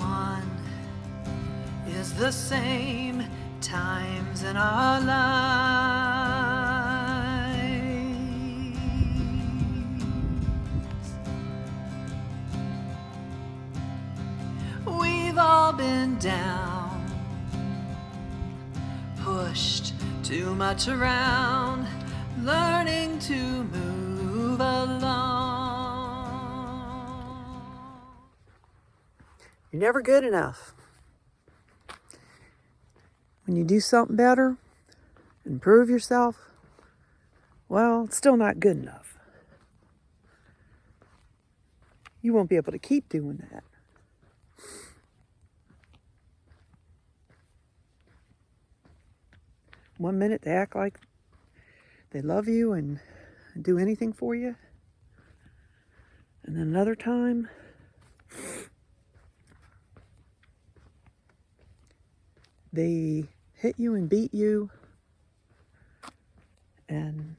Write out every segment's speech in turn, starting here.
one is the same times in our lives. We've all been down, pushed too much around, learning to move along. You're never good enough. When you do something better, improve yourself, well, it's still not good enough. You won't be able to keep doing that. One minute they act like they love you and do anything for you. And then another time, they hit you and beat you and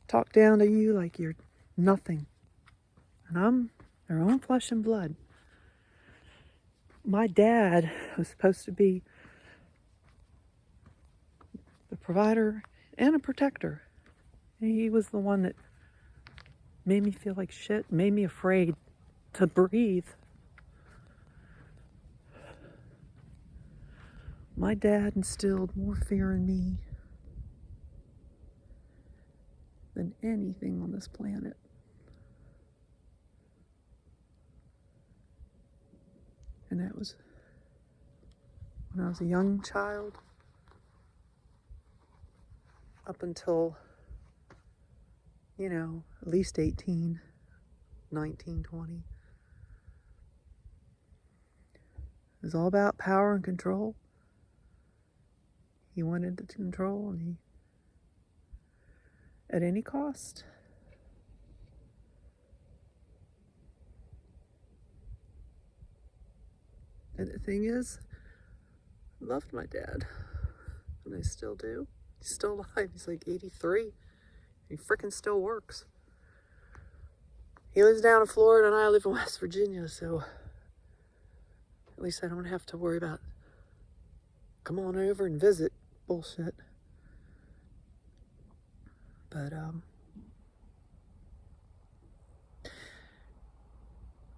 talk down to you like you're nothing. And I'm their own flesh and blood. My dad was supposed to be the provider and a protector. He was the one that made me feel like shit, made me afraid to breathe. My dad instilled more fear in me than anything on this planet. And that was when I was a young child, up until, at least 18, 19, 20. It was all about power and control. He wanted to control, and he, at any cost. And the thing is, I loved my dad, and I still do. He's still alive. He's like 83. He frickin' still works. He lives down in Florida, and I live in West Virginia, so at least I don't have to worry about come on over and visit bullshit. But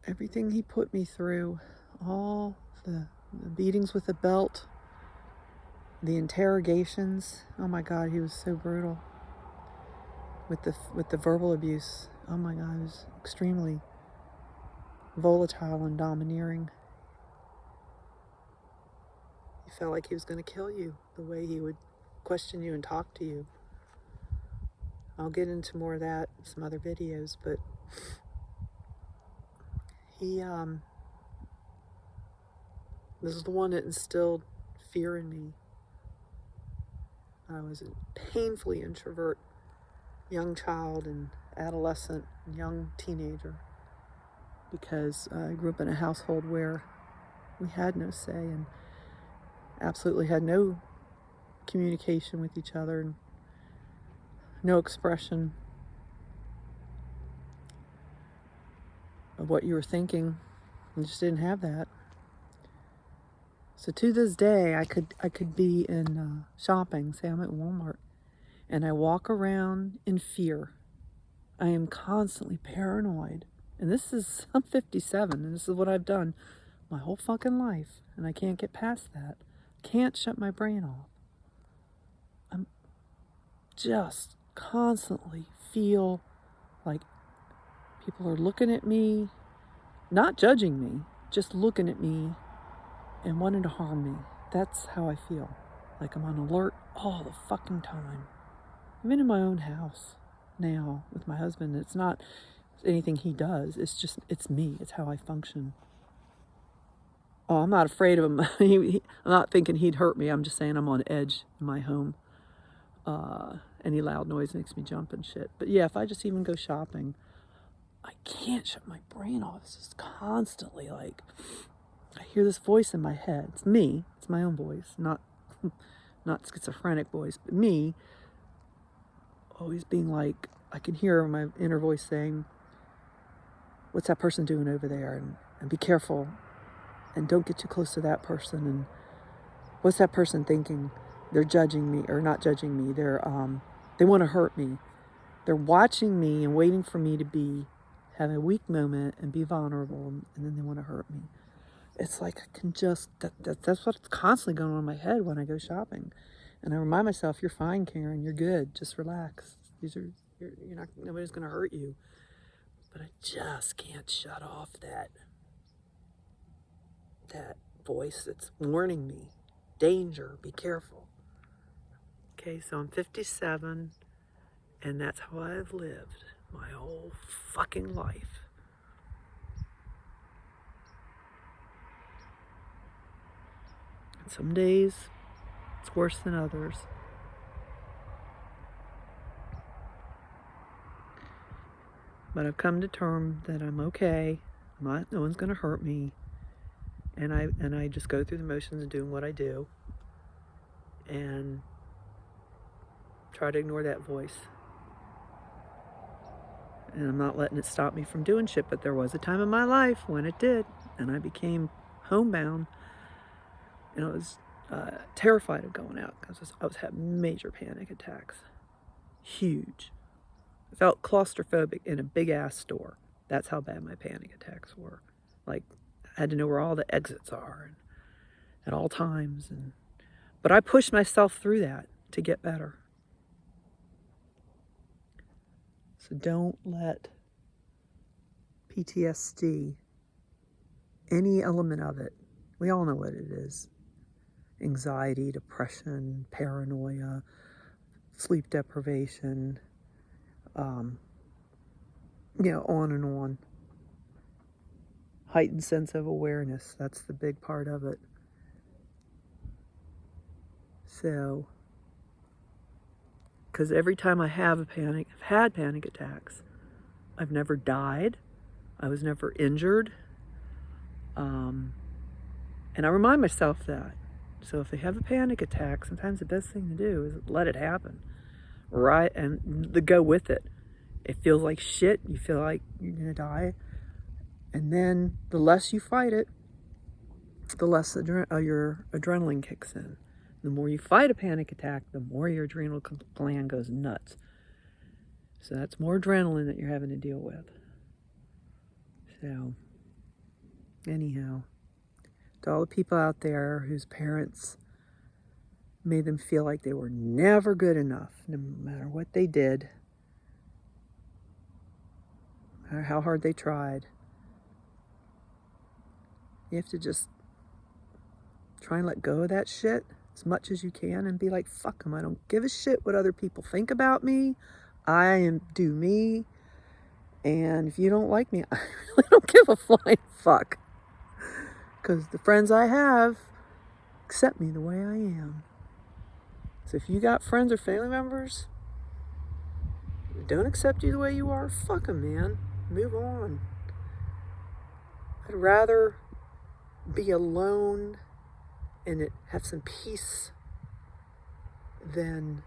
everything he put me through, all the beatings with the belt, the interrogations, oh my God, he was so brutal. With the verbal abuse, oh my God, he was extremely volatile and domineering. He felt like he was going to kill you, the way he would question you and talk to you. I'll get into more of that in some other videos, but he, this is the one that instilled fear in me. I was a painfully introvert young child and adolescent and young teenager because I grew up in a household where we had no say and absolutely had no communication with each other and no expression of what you were thinking. You just didn't have that. So to this day, I could be in shopping, say I'm at Walmart, and I walk around in fear. I am constantly paranoid. And I'm 57, and this is what I've done my whole fucking life, and I can't get past that. Can't shut my brain off. I'm just constantly feel like people are looking at me, not judging me, just looking at me and wanting to harm me. That's how I feel. Like I'm on alert all the fucking time. I'm in my own house now with my husband. It's not anything he does. It's me. It's how I function. Oh, I'm not afraid of him. I'm not thinking he'd hurt me. I'm just saying I'm on edge in my home. Any loud noise makes me jump and shit. But yeah, if I just even go shopping, I can't shut my brain off. It's just constantly like, I hear this voice in my head. It's me. It's my own voice. Not schizophrenic voice, but me always being like, I can hear my inner voice saying, what's that person doing over there? And be careful. And don't get too close to that person. And what's that person thinking? They're judging me, or not judging me. They want to hurt me. They're watching me and waiting for me to have a weak moment and be vulnerable, and then they want to hurt me. It's like I can just, that's what's constantly going on in my head when I go shopping. And I remind myself, you're fine, Karen, you're good, just relax. You're not, nobody's going to hurt you. But I just can't shut off that voice that's warning me, danger, be careful. Okay, so I'm 57, and that's how I've lived my whole fucking life. And some days it's worse than others. But I've come to terms that I'm okay. No one's gonna hurt me. And I just go through the motions of doing what I do and try to ignore that voice. And I'm not letting it stop me from doing shit, but there was a time in my life when it did, and I became homebound, and I was terrified of going out because I was having major panic attacks. Huge. I felt claustrophobic in a big-ass store. That's how bad my panic attacks were. Like, I had to know where all the exits are at all times. But I pushed myself through that to get better. So don't let PTSD, any element of it, we all know what it is. Anxiety, depression, paranoia, sleep deprivation, on and on. Heightened sense of awareness, that's the big part of it. So, because every time I've had panic attacks, I've never died, I was never injured, and I remind myself that. So if I have a panic attack, sometimes the best thing to do is let it happen, right? And go with it. It feels like shit, you feel like you're gonna die, and then the less you fight it, the less your adrenaline kicks in. The more you fight a panic attack, the more your adrenal gland goes nuts. So that's more adrenaline that you're having to deal with. So, anyhow, to all the people out there whose parents made them feel like they were never good enough, no matter what they did, no matter how hard they tried, you have to just try and let go of that shit as much as you can and be like, fuck them. I don't give a shit what other people think about me. Do me. And if you don't like me, I really don't give a flying fuck. Because the friends I have accept me the way I am. So if you got friends or family members who don't accept you the way you are, fuck them, man. Move on. I'd rather be alone and have some peace than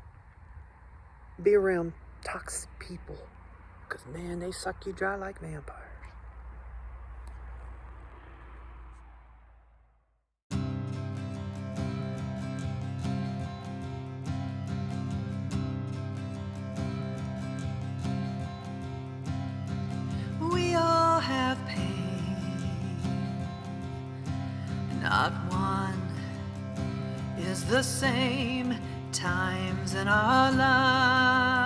be around toxic people. Because, man, they suck you dry like vampires. We all have pain. Not one is the same times in our lives.